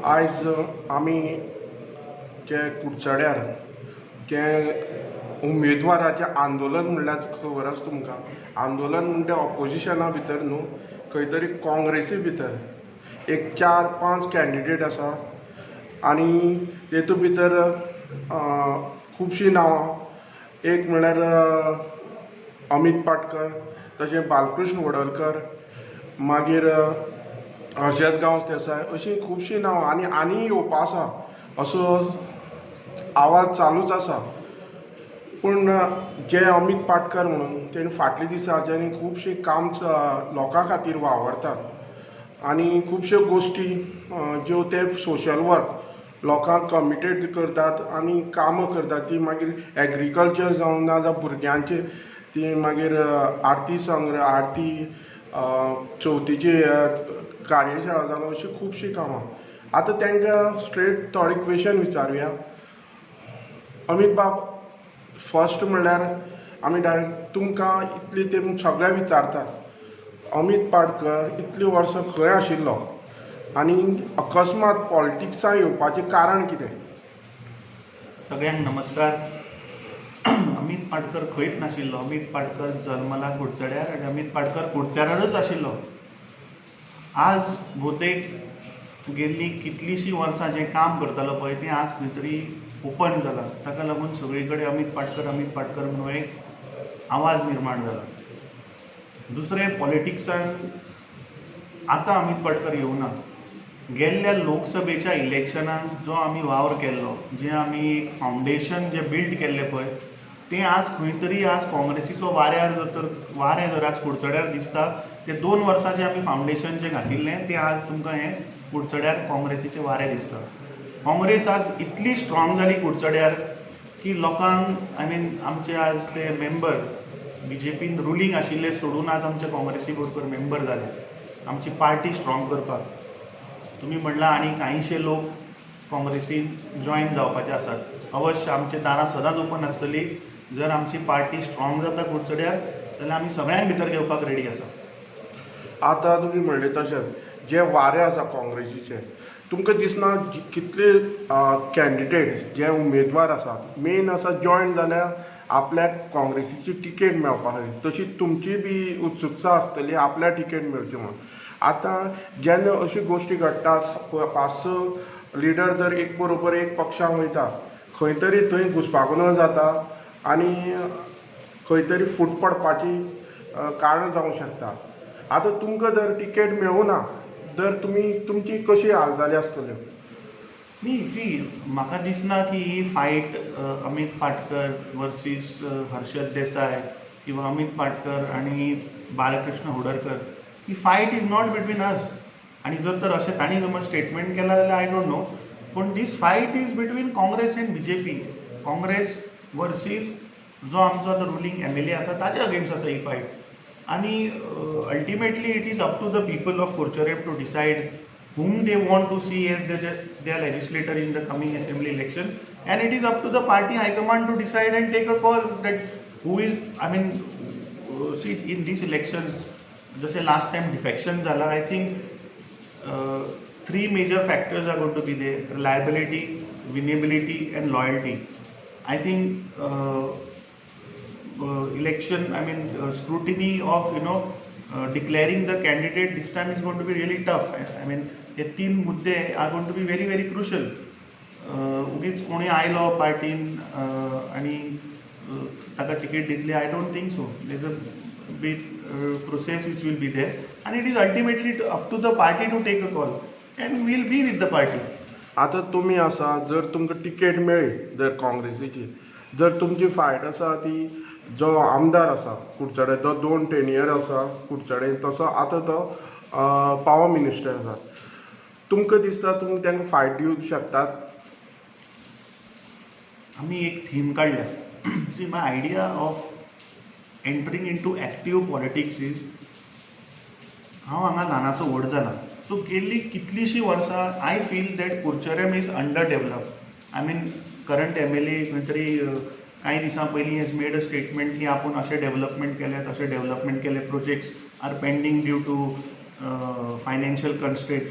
आयज आमी जे कुडचड्यार जे उमेदवाराचें आंदोलन म्हणल्यार खबर आसा तुमकां. आंदोलन म्हणजे ऑपोजिशना भितर न्हू, खंय तरी काँग्रेसी भितर एक 4-5 कॅन्डिडेट आसा आनी तेतूं भितर खुबशीं नांवां. एक म्हणल्यार अमित पाटकर, तशें बालकृष्ण वडोदकर, मागीर हर्षद गांवस देसाय, अशीं खुबशीं नांवां आनी येवपा आसा असो आवाज चालूच आसा. पूण जे अमित पाटकर म्हणून तेणें फाटल्या दिसांच्यांनी खुबशीं काम लोकां खातीर वावरतात आनी खुबश्यो गोश्टी ज्यो ते सोशल वर्क लोकांक कमिटेड करतात आनी कामां करतात ती मागीर एग्रीकल्चर जावं नाजाल्यार भुरग्यांचे ती मागीर आरती संग्रह, आरती चवथीची कार्यशाळा जावं अशीं खुबशीं कामां. आतां तांकां स्ट्रेट थोडे क्वेशन विचारुया. अमित बाब, फर्स्ट म्हणल्यार आमी डायरेक्ट तुमकां इतली ते सगळे विचारतात, अमित पाटकर इतलीं वर्सां खंय आशिल्लो आनी अकस्मात पॉलिटिक्सांत येवपाचें कारण कितें? सगळ्यांक नमस्कार. अमित पाटकर खंयच नाशिल्लो. अमित पाटकर जल्मला कुडचड्यार आनी अमित पाटकर कुडचड्यारच आशिल्लो. आज भोवतेक गेल्लीं कितलींशीं वर्सां जें काम करतालो पळय तें आज खंय तरी ओपन जालां. ताका लागून सगळे कडेन अमित पाटकर म्हणून एक आवाज निर्माण जाला. दुसरें, पॉलिटिक्सान आतां अमित पाटकर येवना. गेल्ल्या लोकसभेच्या इलेक्शनाक जो आमी वावर केल्लो, जें आमी एक फावंडेशन जें बिल्ड केल्लें पळय तें आज खंय तरी आज काँग्रेसीचो वारें जर आज कुडचड्यार दिसता. ते 2 वर्सां जें आमी फावंडेशन जें घातिल्लें तें आज तुमकां हें कुडचड्यार काँग्रेसीचें वारें दिसता. काँग्रेस आज इतली स्ट्रॉंग जाली कुडचड्यार की लोकांक आमचे आज ते मेंबर BJPन रुलींग आशिल्ले सोडून आज आमचे काँग्रेसी बरोबर मेंबर जाले आमची पार्टी स्ट्रॉंग करपाक. तुमी म्हणलां आनी कांयशे लोक काँग्रेसीन जॉयन जावपाचे आसात. अवश्य आमचे दारां सदांच ओपन आसतली. जर आमची पार्टी स्ट्रॉंग जाता कुडचड्यार जाल्यार आमी सगळ्यांक भितर घेवपाक रेडी आसा. आतां तुमी म्हणलें तशेंच जें वारें आसा काँग्रेसीचें, तुमकां दिसना कितले कॅन्डिडेट जे उमेदवार आसात मेन आसा जॉयन जाल्यार आपल्याक काँग्रेसीची तिकेट मेळपा खातीर, तशी तुमची बी उत्सुकता आसतली आपल्या तिकेट मेळची म्हणून. आतां जेन्ना अशी गोश्टी घडटा 5-6 लिडर जर एक बरोबर एक पक्षाक वयता, खंय तरी थंय घुसपागोंदळ जाता आनी खंय तरी फूट पडपाची कारणां जावंक शकता. आतां तुमकां जर तिकेट मेळूना तर तुमची कशी हालचाली आसतल्यो? म्हाका दिसना की ही फायट अमित पाटकर वर्सीस हर्षद देसाय किंवा अमित पाटकर आनी बालकृष्ण हुडरकर, ही fight is not between us. आनी जर तर अशें तांणी समज स्टेटमेंट केला जाल्यार आय डोंट नो, पूण this fight is between Congress and BJP. Congress versus जो आमचो आतां रुलींग MLA आसा ताजे अगेन्स्ट आसा ही फायट. आनी ultimately it is up to the people of कुडचड्यार to decide whom they want to see as their legislator in the coming assembly election, and it is up to the party high command to decide and take a call that who is, see in these elections just last time defection zala, I think 3 major factors are going to be there: reliability, winnability and loyalty. I think election scrutiny of declaring the candidate this time is going to be really tough. हे 3 मुद्दे are going to be very very crucial. उगीच कोणी आयलो पार्टीन आनी ताका ticket दितली, I don't think so. There is a big process which will be there आनी it is ultimately up to the party to take a call and will be with the party. आतां तुमी आसा, जर तुमकां ticket मेळ्ळी जर काँग्रेसीची, जर तुमची फायट आसा ती जो आमदार आसा कुडचड्यार, तो 2 टेन्युअर आसा कुडचड्यार, तसो आतां तो पावर मिनिस्टर आसा, तुमकां दिसता तुमी तांकां फायट दिवंक शकतात? आमी एक थीम काडल्या. See, my idea of entering into active politics is, हांव हांगा ल्हानाचो व्हड जाला. सो गेल्लीं कितलींशीं वर्सां आय फील दॅट कुडचड्यार is under develop. Current MLA खंय तरी कांय दिसां पयलीं हेज मेड अ स्टेटमेंट की आपूण अशें डेवलपमेंट केलें तशें डेवलपमेंट केलें, projects are pending due to financial constraint.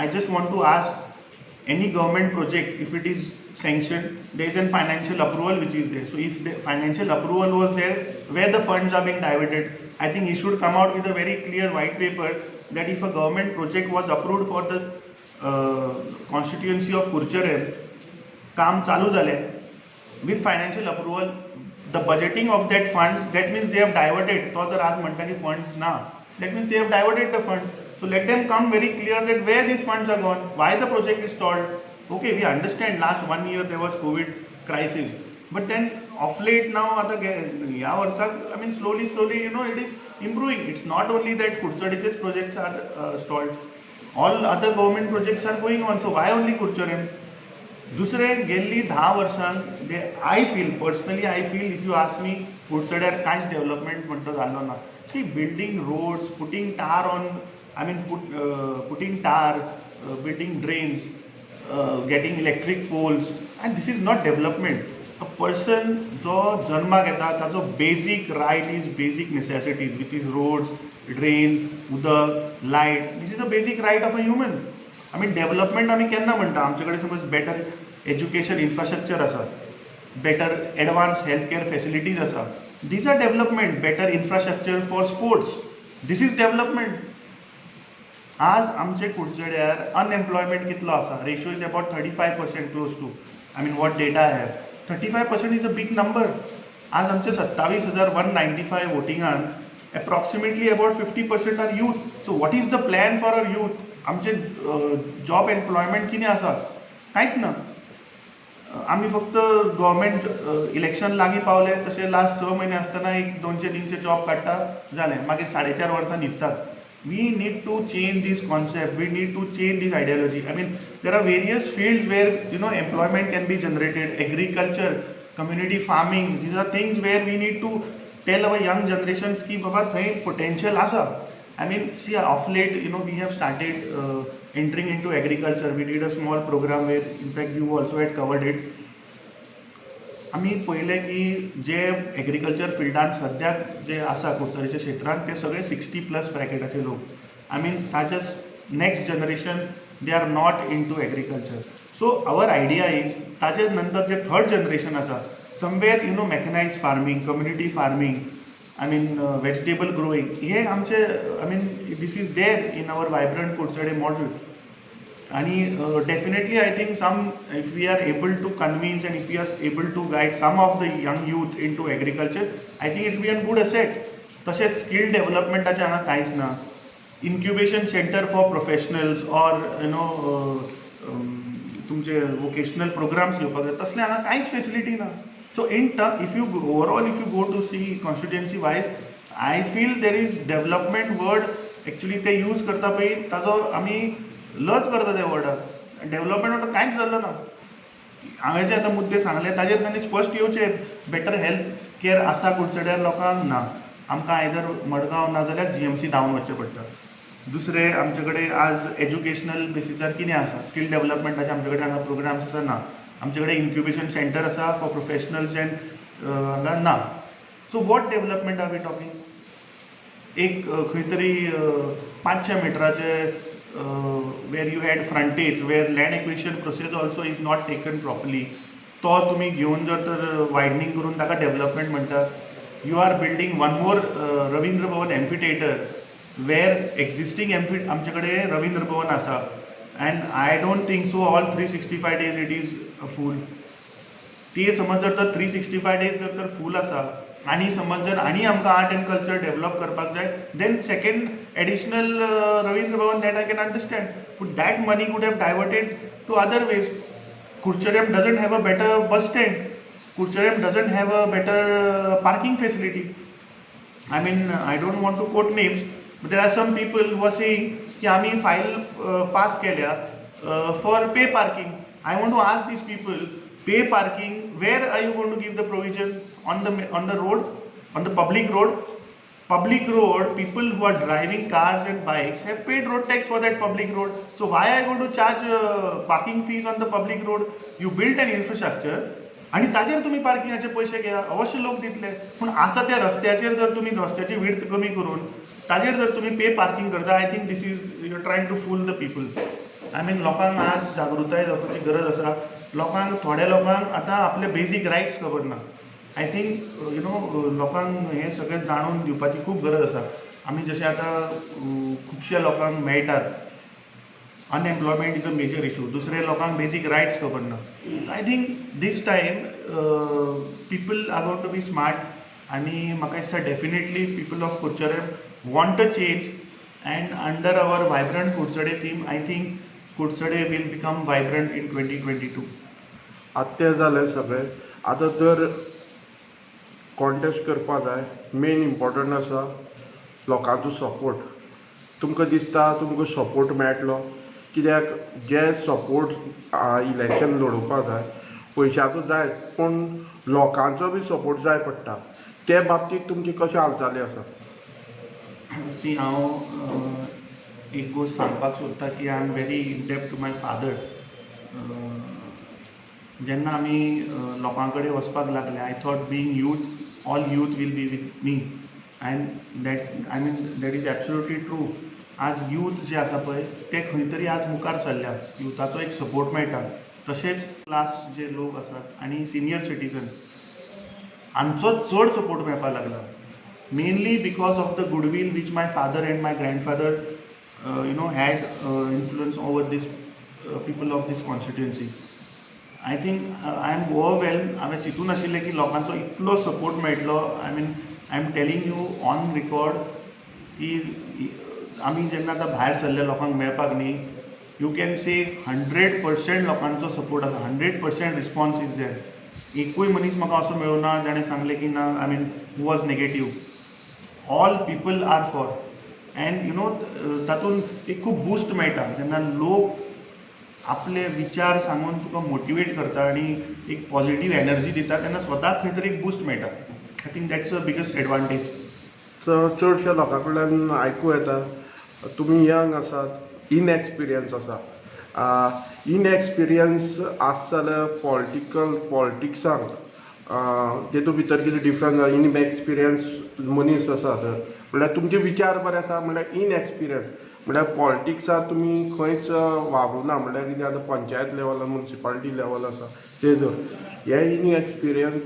I just want to ask any government project, if it is sanctioned, there is a financial approval which is there. So if the financial approval was there, where the funds are being diverted, I think he should come out with a very clear white paper that if a government project was approved for the constituency of Kurchere, काम चालू झालें with financial approval, the budgeting of that funds, that means they have diverted. तो जर आज म्हणटा की funds ना, that means they have diverted the funds. So let them come very clear that where these funds are gone, why the project is stalled. Okay, we understand last 1 year there was COVID crisis, but then of late now आता या वर्षाक, I mean slowly it is improving. It's not only that Kurchadiche's projects are stalled, all other government projects are going on. So why only Kurchere? दुसरे गेल्ली 10 वर्सांक I feel if you ask me कुडचड्यार कांयच development म्हणटा जाल्लो ना. See building roads, putting tar on, I mean putting tar, building drains, getting electric poles, and this is not development. A person जो जन्माक येता ताचो basic right is basic necessities which is roads, drain, उदक, light. This is a basic right of a human. I mean development आमी केन्ना म्हणटा, आमचे कडेन समज बेटर एज्युकेशन इन्फ्रास्ट्रक्चर आसा, better advance health care facilities आसा, these are development. Better infrastructure for sports, this is development. आज आमचे कुडचड्यार अनएम्प्लॉयमेंट कितलो आसा? Ratio is about 35% close to, I mean what data I have. 35% is a big number. आज आमचे 27,195 वोटिंगान approximately about 50% are youth. So what is the plan for our youth? आमचे job employment कितें आसा? कांयच ना. आमी फक्त गव्हर्मेंट इलेक्शन लागीं पावले तशें लास्ट 6 म्हयने आसतना एक 200-300 जॉब काडटा, जालें. मागीर 4.5 वर्सां न्हिदतात. We need to change this concept, we need to change this ideology. I mean there are various fields where employment can be generated. Agriculture, community farming, these are things where we need to tell our young generations की बाबा थंय potential आसा. I mean, see, of late, we have started entering into agriculture. We did a small program where, in fact, you also had covered it. आम्ही पहिले की जे agriculture फिल्डान सद्याक जे आसा कुडचड्याच्या क्षेत्रांत ते सगळे 60+ ब्रॅकेटाचे लोक. आय मीन ताचेच next generation they are not into agriculture. So our idea is ताचे नंतर जे थर्ड जनरेशन आसा, समवेर mechanised farming, community farming, I mean vegetable growing, हे आमचे, I mean this is there in our vibrant Kurchade model. आणि definitely I think if we are able to convince and if we are able to guide some of the young youth into agriculture, I think it will be a good asset. तसेच skill डेव्हलपमेंटाचे हांगा कांयच ना. Incubation centre for professionals or तुमचे vocational programs घेवपाक जाय तसले हांगा कांयच फेसिलिटी ना. So if you go to see constituency wise, I feel there is development word actually ते यूज करता पळय ताजो आमी लज करता त्या वर्डाक. डेव्हलपमेंट म्हणटा कांयच जाल्लो ना. हांवें जे आतां मुद्दे सांगले ताजेर तांणी स्पश्ट येवचे. बेटर हेल्थ केअर आसा कुडचड्यार लोकांक? ना. आमकां आयदर मडगांव ना जाल्यार GMC धांवन वचचें पडटा. दुसरे आमचे कडेन आज एज्युकेशनल बेसिसार कितें आसा? स्कील डेव्हलपमेंटाचे आमचे कडेन हांगा प्रोग्राम्स आसा? ना. आमचे कडेन इन्क्युबेशन सेंटर आसा फॉर प्रोफेशनल्स एंड हांगा ना. So what development are we talking? एक खंय तरी 500 मिटराचे वेर यू हॅड फ्रंटेज, वेर land acquisition process also is not taken properly, तो तुमी घेवन जर तर वायडनींग करून ताका डेव्हलपमेंट म्हणटात. You are building one more Ravindra Bhavan amphitheatre वेर एक्झिस्टींग आमचे कडेन रवींद्र भवन आसा. And I don't think so all 365 days it is full. ती समज जर तर 365 days जर तर फूल आसा आनी समज जर आनी आमकां आर्ट एंड कल्चर डेव्हलप करपाक जाय, then second additional Ravindra Bhavan that I can understand, but that money could have diverted to other ways. Curchorem doesn't have a better bus stand. Curchorem doesn't have a better parking facility. I mean I don't want to quote names, but there are some people who are saying की आम्ही file pass केल्या for pay parking. I want to ask these people, pay parking, where are you going to give the provision? On the road, on the public road? Public road, people who are driving cars and bikes have paid road tax for that public road. So why are you going to charge parking fees on the public road? You built an infrastructure आणि ताजेर तुम्ही पार्किंगाचे पैसे घ्या, अवश्य लोक दितले. पूण आसा त्या रस्त्याचेर जर तुम्ही रस्त्याची विड्थ कमी करून ताजेर जर तुम्ही पे पार्किंग करता, I think this is you are trying to fool the people. I mean लोकांक आज जागृताय जावपाची गरज आसा. लोकांक थोड्या लोकांक आतां आपले बेजीक रायट्स खबर ना. आय थिंक लोकांक हें सगळें जाणून दिवपाची खूब गरज आसा. आमी जशें आतां खुबश्या लोकांक मेळटात, unemployment is a major issue. दुसरे लोकांक बेजीक रायट्स खबर ना. I think this time people are going to be smart आनी म्हाका दिसता definitely people of Kudchade want a change and under our vibrant Kudchade theme I think Kudchade will become vibrant in 2022. आतां तें जालें सगळें. आतां तर कॉन्टेस्ट करपा जाय. मेन इम्पॉर्टंट आसा लोकांचो सपोर्ट. तुमकां दिसता तुमकां सपोर्ट मेळटलो, कित्याक जे सपोर्ट इलेक्शन लडोवपा जाय पयशांचो जाय, पूण लोकांचो बी सपोर्ट जाय पडटा. ते बाबतींत तुमची कशी हालचाली आसा? सी हांव एक गोश्ट सांगपाक सोदता की I am very indebted to my father. जेन्ना आमी लोकां कडेन वचपाक लागले, I thought being youth all youth will be with me and that is absolutely true. आज यूथ जे आसा पळय ते खंय तरी आज मुखार सरल्या. युथाचो एक सपोर्ट मेळटा. तशेंच क्लास जे लोक आसात आनी सिनियर सिटीजन हांचो चड सपोर्ट मेळपाक लागला. Mainly because of the goodwill which my father and my grandfather had influence over these people of this constituency. I think I am overwhelm. हांवें चिंतून नाशिल्लें की लोकांचो इतलो सपोर्ट मेळटलो. I am telling you on record की आमी जेन्ना आतां भायर सरले लोकांक मेळपाक न्ही, यू कॅन से 100% लोकांचो सपोर्ट आसा. 100% रिस्पॉन्स इज देर. एकूय मनीस म्हाका असो मेळूना जाणें सांगलें की ना who was negative. All people are for. And तातूंत एक खूब बूस्ट मेळटा जेन्ना लोक आपले विचार सांगून तुका मोटिवेट करता आनी एक पॉझिटीव एनर्जी दिता, तेन्ना स्वताक खंय तरी एक बूस्ट मेळटा. I think that's a biggest advantage. चडशा लोकां कडल्यान आयकूं येता तुमी यंग आसात, इनएक्सपिरियन्स आसा. इनएक्सपिरियन्स आसा जाल्यार पॉलिटिक्सांक तेतूंत भितर कितें डिफरन्स आसा? इनएक्सपिरियन्स मनीस आसा तर म्हणल्यार तुमचे विचार बरे आसा म्हणल्यार इनएक्सपिरियन्स म्हणल्यार पॉलिटिक्सांत तुमी खंयच वावुरना. म्हणल्यार कितें आतां पंचायत लेवल म्युनिसिपालिटी लेवल आसा तेजो हे इनएक्सपिरियन्स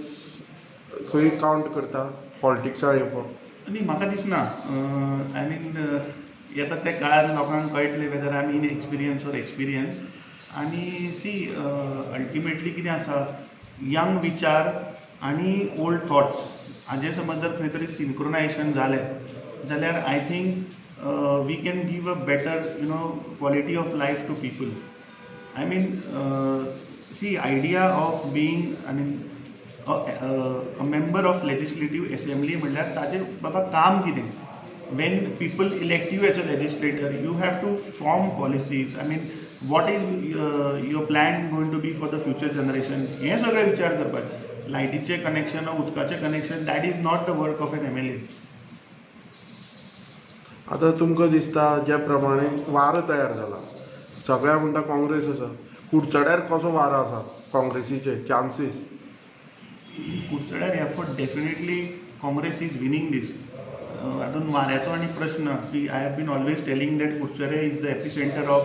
खंय कावंट करता पॉलिटिक्सां येवपाक? आनी म्हाका दिसना. आय मीन येता त्या काळार लोकांक कळटलें whether I am in experience or experience. आनी सी अल्टिमेटली कितें आसा, यंग विचार आनी ओल्ड थॉट्स हाजें समज जर खंय तरी सिंक्रोनायजेशन जालें जाल्यार I think we can give a better quality of life to people. I mean see idea of being a member of legislative assembly म्हणल्यार ताजें बाबा काम कितें. when people elect you as a legislator, you have to form policies. I mean, what is your plan going to be for the future generation? हे सगळे विचार करपाचे. लायटीचे कनेक्शन, उदकाचें connection, that is not the work of an MLA. आतां तुमकां दिसता ज्या प्रमाणे वारो तयार जाला, सगळ्या म्हणटा काँग्रेस आसा, कुडचड्यार कसो वारो आसा काँग्रेसीचे चान्सीस? कुडचड्यार effort definitely Congress is winning this. हातूंत वाऱ्याचो आनी प्रश्न. See I have been always telling that Kudchade is the epicentre of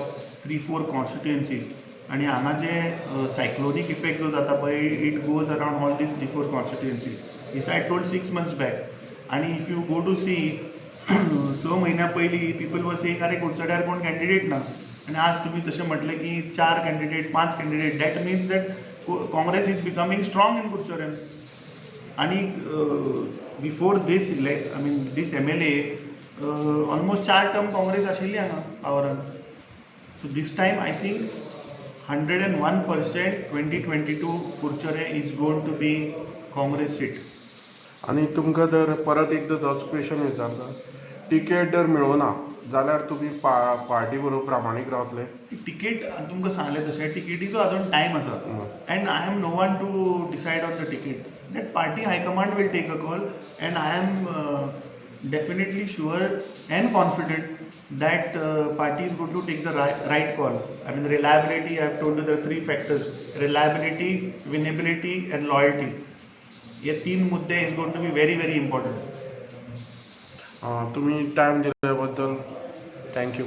3-4 constituencies. आनी हांगा जे सायक्लोनीक इफेक्ट जो जाता पळय it goes around all these 3-4 constituencies. This I told 6 months back. आनी if you go to see 6 म्हयन्या पयलीं पीपल वर सेयिंग अरे कुडचड्यार कोण कॅन्डिडेट ना. आनी आज तुमी तशें म्हटलें की 4 candidate 5 candidate. That means that Congress is becoming strong in कुडचड्यार. आनी before this this MLA almost 4 term Congress आशिल्ली हांगा पावरान. So this time I think 101% 2022 Kudchade is going to be Congress seat. आनी तुमकां जर परत एकदां तोच क्वेश्चन विचारता, टिकेट जर मेळूना जाल्यार तुमी पार्टी बरोबर प्रामाणीक रावतले? टिकेट तुमकां सांगलें तशें टिकेटीचो आजून टायम आसा. And I am no one to decide on the ticket. That party high command will take a call and I am definitely sure and confident that party is going to take the right call. I mean, reliability, I have told you there are 3 factors: reliability, winnability and loyalty. ये 3 मुद्दे is going to be very very important. तुम्ही time दिल्याबद्दल thank you.